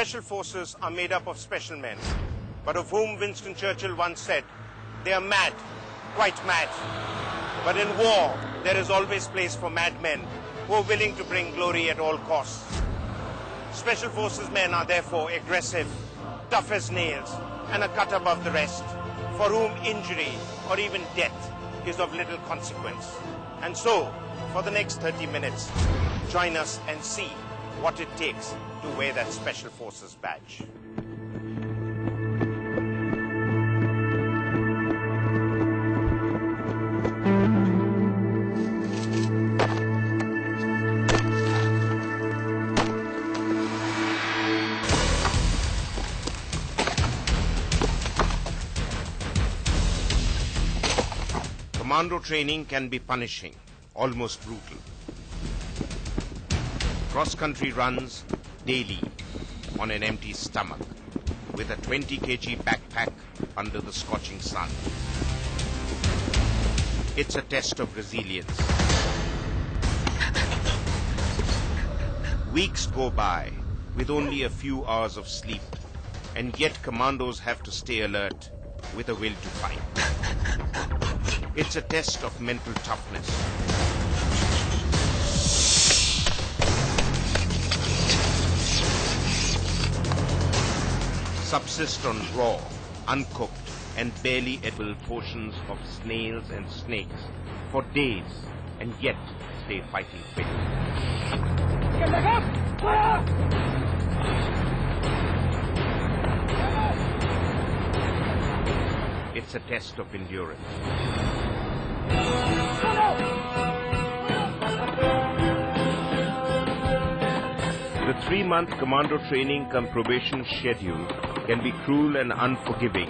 Special forces are made up of special men, but of whom Winston Churchill once said, they are mad, quite mad. But in war, there is always place for mad men who are willing to bring glory at all costs. Special forces men are therefore aggressive, tough as nails, and a cut above the rest, for whom injury or even death is of little consequence. And so, for the next 30 minutes, join us and see what it takes to wear that Special Forces badge. Commando training can be punishing, almost brutal. Cross-country runs daily on an empty stomach with a 20 kg backpack under the scorching sun. It's a test of resilience. Weeks go by with only a few hours of sleep, and yet commandos have to stay alert with a will to fight. It's a test of mental toughness. Subsist on raw, uncooked, and barely edible portions of snails and snakes for days, and yet stay fighting fit. It's a test of endurance. The 3-month commando training cum probation schedule can be cruel and unforgiving,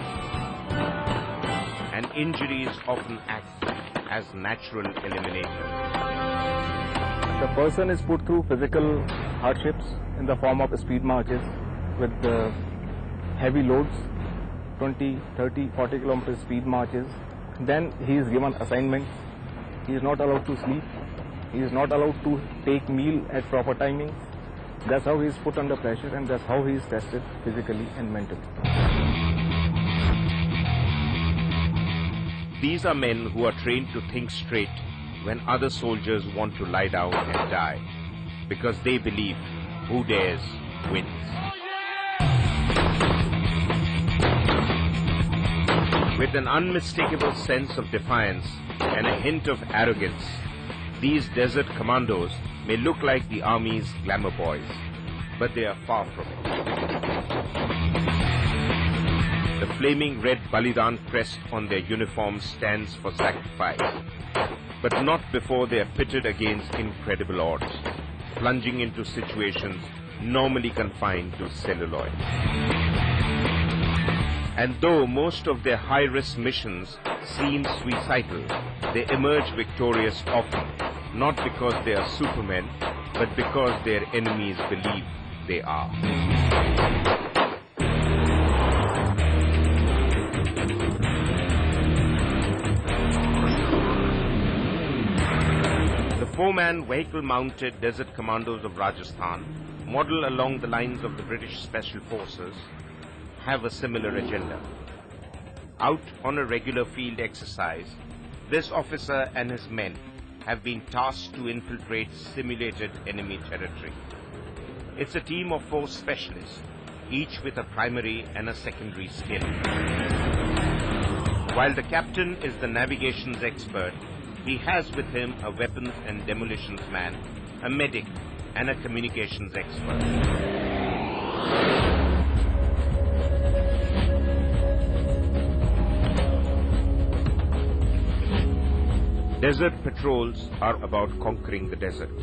and injuries often act as natural elimination. The person is put through physical hardships in the form of speed marches with heavy loads, 20, 30, 40 kilometer speed marches. Then he is given assignments. He is not allowed to sleep. He is not allowed to take meal at proper timings. That's how he is put under pressure, and that's how he is tested physically and mentally. These are men who are trained to think straight when other soldiers want to lie down and die, because they believe who dares wins. With an unmistakable sense of defiance and a hint of arrogance, these desert commandos may look like the army's glamour boys, but they are far from it. The flaming red Balidan crest on their uniforms stands for sacrifice, but not before they are pitted against incredible odds, plunging into situations normally confined to celluloid. And though most of their high-risk missions seem suicidal, they emerge victorious often, not because they are supermen, but because their enemies believe they are. The 4-man vehicle-mounted desert commandos of Rajasthan, model along the lines of the British Special Forces, have a similar agenda. Out on a regular field exercise, this officer and his men have been tasked to infiltrate simulated enemy territory. It's a team of 4 specialists, each with a primary and a secondary skill. While the captain is the navigations expert, he has with him a weapons and demolitions man, a medic, and a communications expert. Desert patrols are about conquering the desert,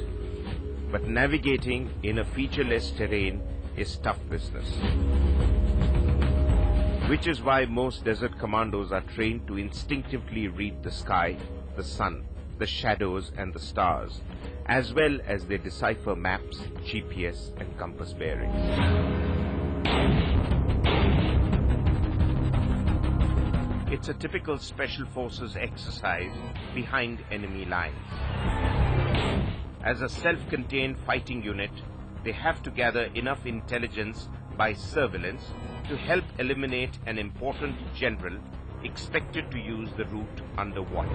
but navigating in a featureless terrain is tough business. Which is why most desert commandos are trained to instinctively read the sky, the sun, the shadows and the stars, as well as they decipher maps, GPS and compass bearings. It's a typical Special Forces exercise behind enemy lines. As a self-contained fighting unit, they have to gather enough intelligence by surveillance to help eliminate an important general expected to use the route under watch.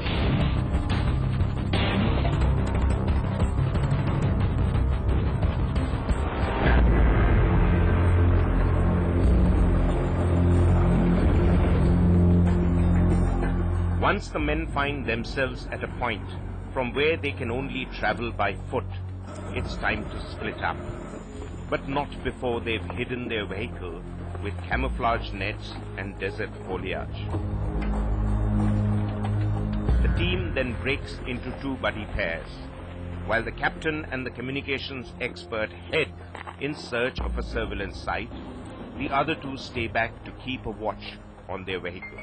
Once the men find themselves at a point from where they can only travel by foot, it's time to split up. But not before they've hidden their vehicle with camouflage nets and desert foliage. The team then breaks into two buddy pairs, while the captain and the communications expert head in search of a surveillance site. The other two stay back to keep a watch on their vehicle.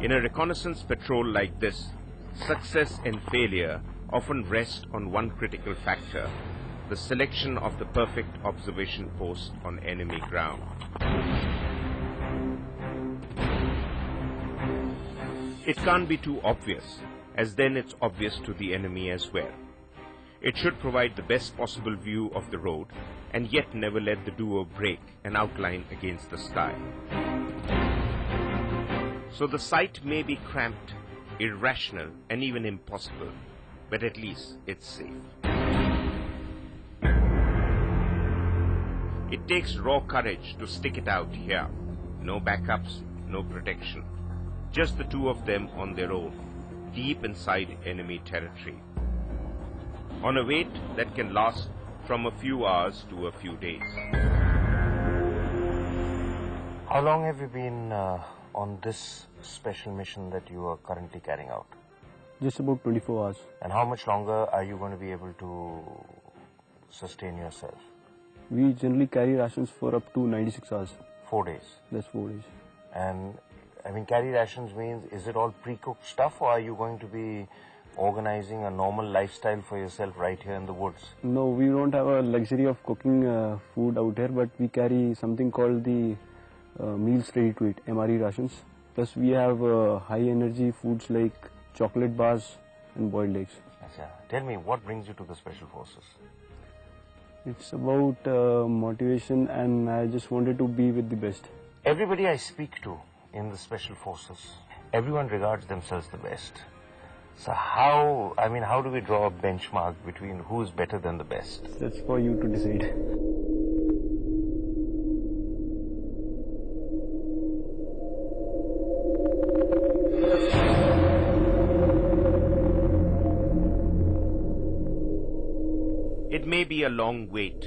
In a reconnaissance patrol like this, success and failure often rest on one critical factor: the selection of the perfect observation post on enemy ground. It can't be too obvious, as then it's obvious to the enemy as well. It should provide the best possible view of the road, and yet never let the duo break an outline against the sky. So the site may be cramped, irrational, and even impossible, but at least it's safe. It takes raw courage to stick it out here. No backups, no protection. Just the two of them on their own, deep inside enemy territory. On a wait that can last from a few hours to a few days. How long have you been on this special mission that you are currently carrying out? Just about 24 hours. And how much longer are you going to be able to sustain yourself? We generally carry rations for up to 96 hours. 4 days? That's 4 days. And, I mean, carry rations means, is it all pre-cooked stuff, or are you going to be organizing a normal lifestyle for yourself right here in the woods? No, we don't have a luxury of cooking food out here, but we carry something called the meals ready to eat, MRE rations. Plus we have high energy foods like chocolate bars and boiled eggs. Achha. Tell me, what brings you to the Special Forces? It's about motivation, and I just wanted to be with the best. Everybody I speak to in the Special Forces, everyone regards themselves the best. So how do we draw a benchmark between who is better than the best? That's for you to decide. It may be a long wait.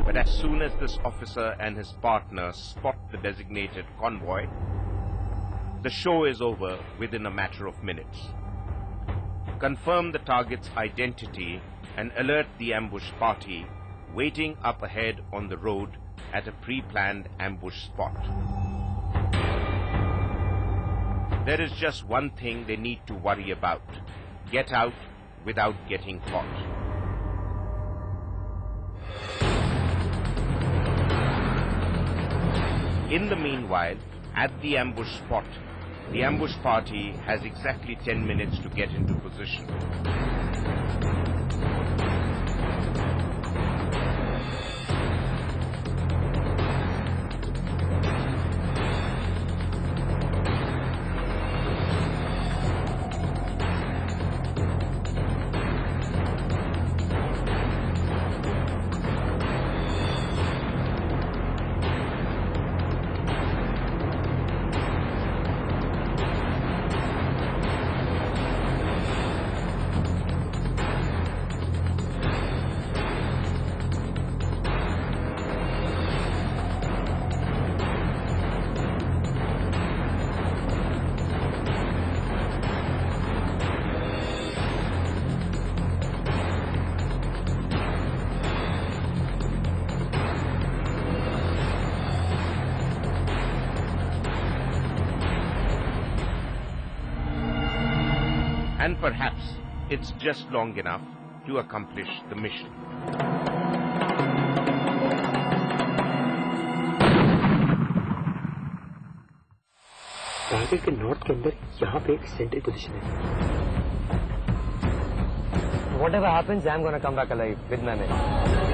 But as soon as this officer and his partner spot the designated convoy, the show is over within a matter of minutes. Confirm the target's identity and alert the ambush party waiting up ahead on the road at a pre-planned ambush spot. There is just one thing they need to worry about: get out without getting caught. In the meanwhile, at the ambush spot, the ambush party has exactly 10 minutes to get into position. And perhaps it's just long enough to accomplish the mission. Target के north के अंदर यहाँ पे एक Sentry position है. Whatever happens, I'm gonna come back alive with my men.